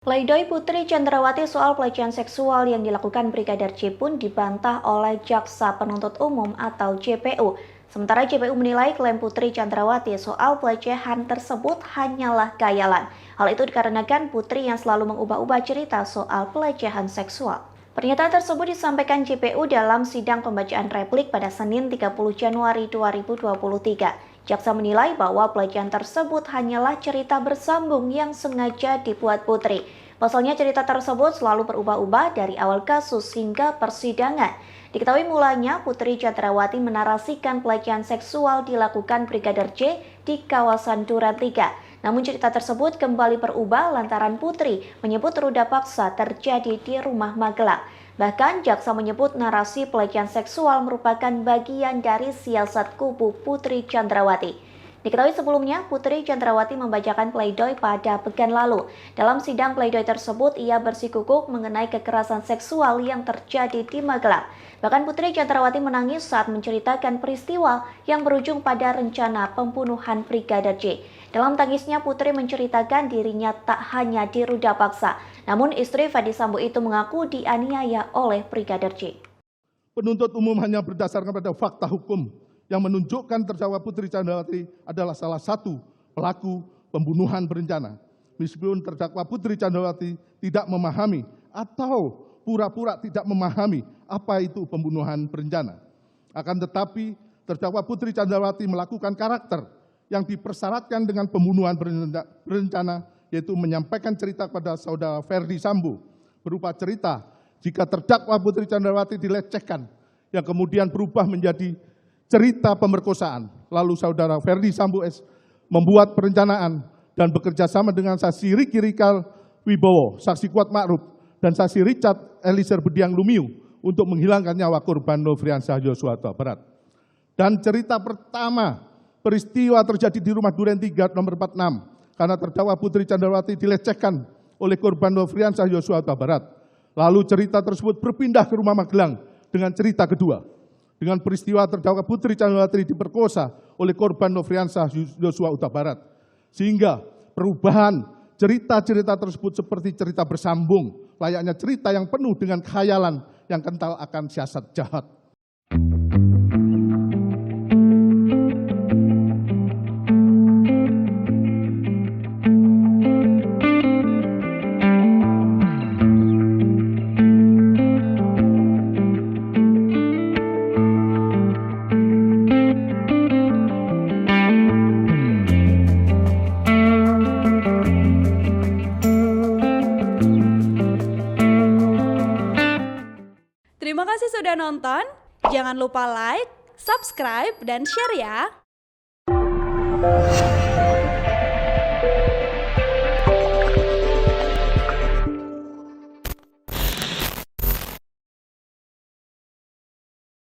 Pledoi Putri Chandrawati soal pelecehan seksual yang dilakukan Brigadir J pun dibantah oleh Jaksa Penuntut Umum atau JPU. Sementara JPU menilai klaim Putri Chandrawati soal pelecehan tersebut hanyalah khayalan. Hal itu dikarenakan Putri yang selalu mengubah-ubah cerita soal pelecehan seksual. Pernyataan tersebut disampaikan JPU dalam sidang pembacaan replik pada Senin 30 Januari 2023. Jaksa menilai bahwa pelecehan tersebut hanyalah cerita bersambung yang sengaja dibuat Putri. Pasalnya cerita tersebut selalu berubah-ubah dari awal kasus hingga persidangan. Diketahui mulanya Putri Chandrawati menarasikan pelecehan seksual dilakukan Brigadir J di kawasan Duren 3. Namun cerita tersebut kembali berubah lantaran Putri menyebut ruda paksa terjadi di rumah Magelang. Bahkan jaksa menyebut narasi pelecehan seksual merupakan bagian dari siasat kubu Putri Chandrawati. Diketahui sebelumnya, Putri Chandrawati membacakan pledoi pada pekan lalu. Dalam sidang pledoi tersebut, ia bersikukuh mengenai kekerasan seksual yang terjadi di Magelang. Bahkan Putri Chandrawati menangis saat menceritakan peristiwa yang berujung pada rencana pembunuhan Brigadir J. Dalam tangisnya, Putri menceritakan dirinya tak hanya diruda paksa, namun istri Ferdi Sambo itu mengaku dianiaya oleh Brigadir J. Penuntut umum hanya berdasarkan pada fakta hukum yang menunjukkan terdakwa Putri Chandrawati adalah salah satu pelaku pembunuhan berencana. Meskipun terdakwa Putri Chandrawati tidak memahami atau pura-pura tidak memahami apa itu pembunuhan berencana. Akan tetapi terdakwa Putri Chandrawati melakukan karakter yang dipersyaratkan dengan pembunuhan berencana, yaitu menyampaikan cerita kepada saudara Ferdi Sambo berupa cerita jika terdakwa Putri Chandrawati dilecehkan yang kemudian berubah menjadi cerita pemerkosaan. Lalu saudara Ferdi Sambo S membuat perencanaan dan bekerja sama dengan saksi Riki Rizal Wibowo, saksi Kuat Ma'ruf, dan saksi Richard Eliezer Budiang Lumiu untuk menghilangkan nyawa korban Nofriansah Yosua Huta Barat. Dan cerita pertama, peristiwa terjadi di rumah Duren 3 nomor 46 karena terdakwa Putri Chandrawati dilecehkan oleh korban Nofriansah Yosua Huta Barat. Lalu cerita tersebut berpindah ke rumah Magelang dengan cerita kedua. Dengan peristiwa terdakwa Putri Chandrawati diperkosa oleh korban Nofriansah Yosua Huta Barat. Sehingga perubahan cerita-cerita tersebut seperti cerita bersambung, layaknya cerita yang penuh dengan khayalan yang kental akan siasat jahat. Terima kasih sudah nonton. Jangan lupa like, subscribe, dan share ya.